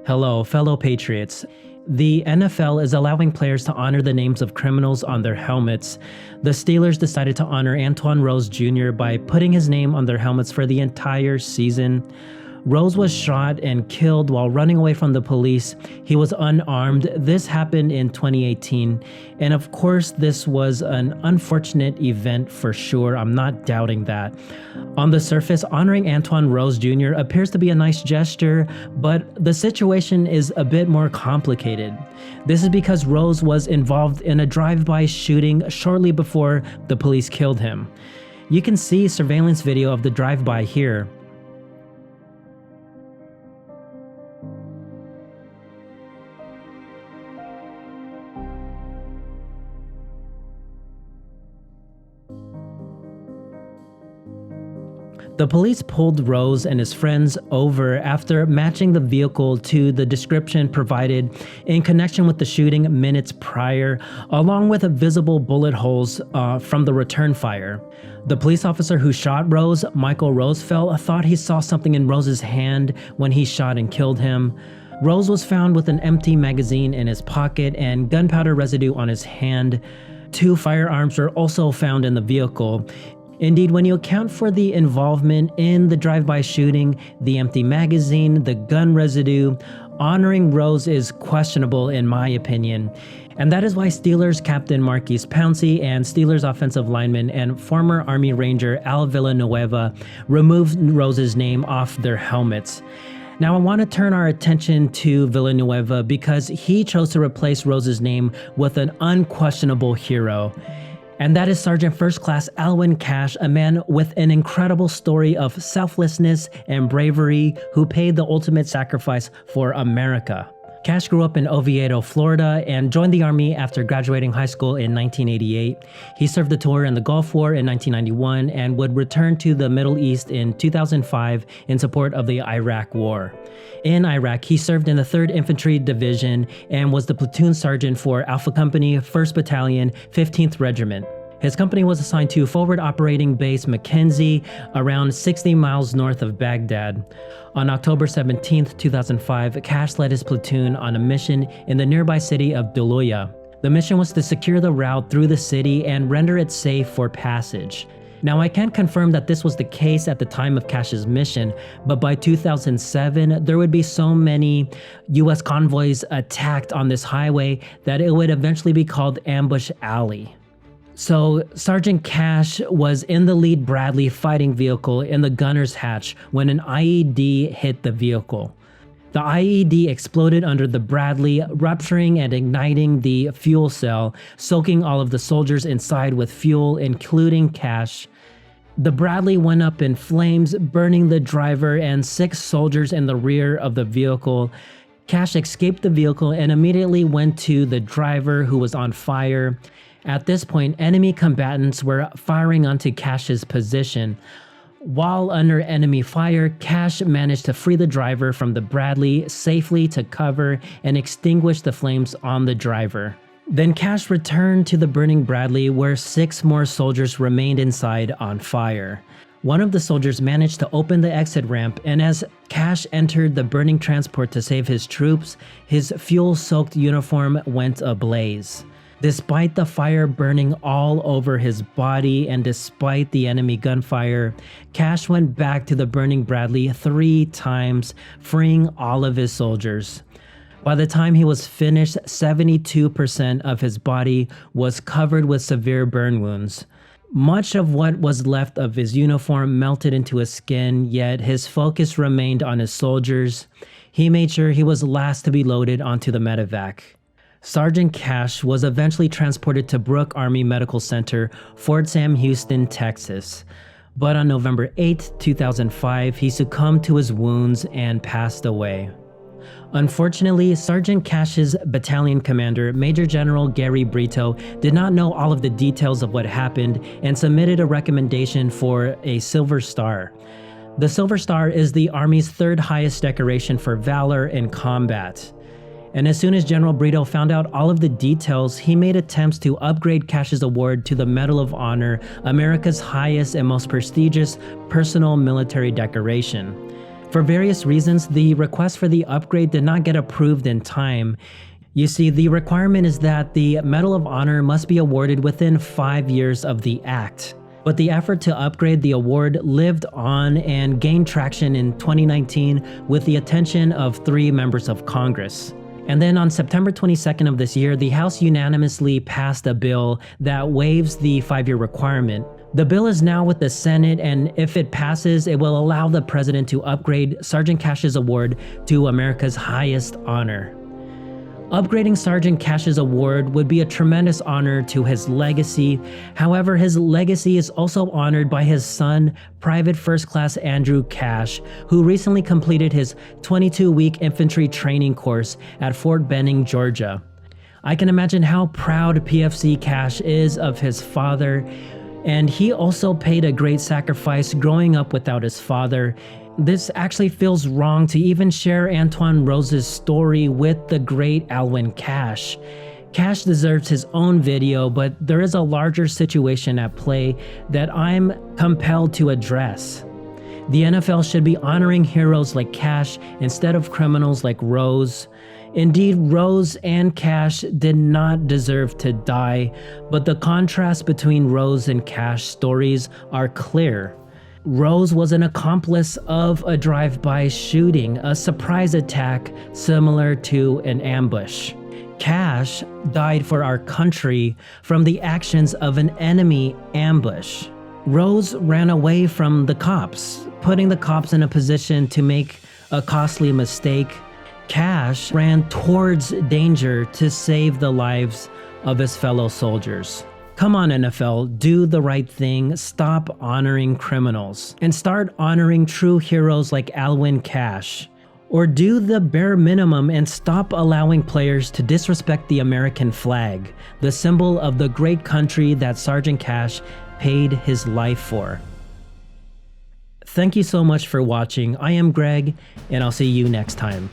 Hello, fellow Patriots. The NFL is allowing players to honor the names of criminals on their helmets. The Steelers decided to honor Antwon Rose Jr. by putting his name on their helmets for the entire season. Rose was shot and killed while running away from the police. He was unarmed. This happened in 2018. And of course, this was an unfortunate event for sure. I'm not doubting that. On the surface, honoring Antwon Rose Jr. appears to be a nice gesture, but the situation is a bit more complicated. This is because Rose was involved in a drive-by shooting shortly before the police killed him. You can see surveillance video of the drive-by here. The police pulled Rose and his friends over after matching the vehicle to the description provided in connection with the shooting minutes prior, along with visible bullet holes from the return fire. The police officer who shot Rose, Michael Rosefeld, thought he saw something in Rose's hand when he shot and killed him. Rose was found with an empty magazine in his pocket and gunpowder residue on his hand. 2 firearms were also found in the vehicle. Indeed, when you account for the involvement in the drive-by shooting, the empty magazine, the gun residue, honoring Rose is questionable in my opinion. And that is why Steelers captain Maurkice Pouncey and Steelers offensive lineman and former Army Ranger Al Villanueva removed Rose's name off their helmets. Now I want to turn our attention to Villanueva because he chose to replace Rose's name with an unquestionable hero. And that is Sergeant First Class Alwyn Cashe, a man with an incredible story of selflessness and bravery who paid the ultimate sacrifice for America. Cashe grew up in Oviedo, Florida, and joined the Army after graduating high school in 1988. He served the tour in the Gulf War in 1991 and would return to the Middle East in 2005 in support of the Iraq War. In Iraq, he served in the 3rd Infantry Division and was the platoon sergeant for Alpha Company, 1st Battalion, 15th Regiment. His company was assigned to Forward Operating Base Mackenzie, around 60 miles north of Baghdad. On October 17, 2005, Cashe led his platoon on a mission in the nearby city of Duluya. The mission was to secure the route through the city and render it safe for passage. Now, I can't confirm that this was the case at the time of Cashe's mission, but by 2007, there would be so many US convoys attacked on this highway that it would eventually be called Ambush Alley. So, Sergeant Cashe was in the lead Bradley fighting vehicle in the gunner's hatch when an IED hit the vehicle. The IED exploded under the Bradley, rupturing and igniting the fuel cell, soaking all of the soldiers inside with fuel, including Cashe. The Bradley went up in flames, burning the driver and 6 soldiers in the rear of the vehicle. Cashe escaped the vehicle and immediately went to the driver, who was on fire. At this point, enemy combatants were firing onto Cashe's position. While under enemy fire, Cashe managed to free the driver from the Bradley safely to cover and extinguish the flames on the driver. Then Cashe returned to the burning Bradley, where 6 more soldiers remained inside on fire. One of the soldiers managed to open the exit ramp, and as Cashe entered the burning transport to save his troops, his fuel-soaked uniform went ablaze. Despite the fire burning all over his body and despite the enemy gunfire, Cashe went back to the burning Bradley 3 times, freeing all of his soldiers. By the time he was finished, 72% of his body was covered with severe burn wounds. Much of what was left of his uniform melted into his skin, yet his focus remained on his soldiers. He made sure he was last to be loaded onto the medevac. Sergeant Cashe was eventually transported to Brooke Army Medical Center, Fort Sam Houston, Texas. But on November 8, 2005, he succumbed to his wounds and passed away. Unfortunately, Sergeant Cashe's battalion commander, Major General Gary Brito, did not know all of the details of what happened and submitted a recommendation for a Silver Star. The Silver Star is the Army's 3rd highest decoration for valor in combat. And as soon as General Brito found out all of the details, he made attempts to upgrade Cashe's award to the Medal of Honor, America's highest and most prestigious personal military decoration. For various reasons, the request for the upgrade did not get approved in time. You see, the requirement is that the Medal of Honor must be awarded within 5 years of the act. But the effort to upgrade the award lived on and gained traction in 2019 with the attention of 3 members of Congress. And then on September 22nd of this year, the House unanimously passed a bill that waives the 5-year requirement. The bill is now with the Senate, and if it passes, it will allow the president to upgrade Sergeant Cashe's award to America's highest honor. Upgrading Sergeant Cashe's award would be a tremendous honor to his legacy. However, his legacy is also honored by his son, Private First Class Andrew Cashe, who recently completed his 22-week infantry training course at Fort Benning, Georgia. I can imagine how proud PFC Cashe is of his father, and he also paid a great sacrifice growing up without his father. This actually feels wrong to even share Antwon Rose's story with the great Alwyn Cashe. Cashe deserves his own video, but there is a larger situation at play that I'm compelled to address. The NFL should be honoring heroes like Cashe instead of criminals like Rose. Indeed, Rose and Cashe did not deserve to die, but the contrast between Rose and Cashe stories are clear. Rose was an accomplice of a drive-by shooting, a surprise attack similar to an ambush. Cashe died for our country from the actions of an enemy ambush. Rose ran away from the cops, putting the cops in a position to make a costly mistake. Cashe ran towards danger to save the lives of his fellow soldiers. Come on, NFL, do the right thing, stop honoring criminals, and start honoring true heroes like Alwyn Cashe. Or do the bare minimum and stop allowing players to disrespect the American flag, the symbol of the great country that Sergeant Cashe paid his life for. Thank you so much for watching. I am Greg, and I'll see you next time.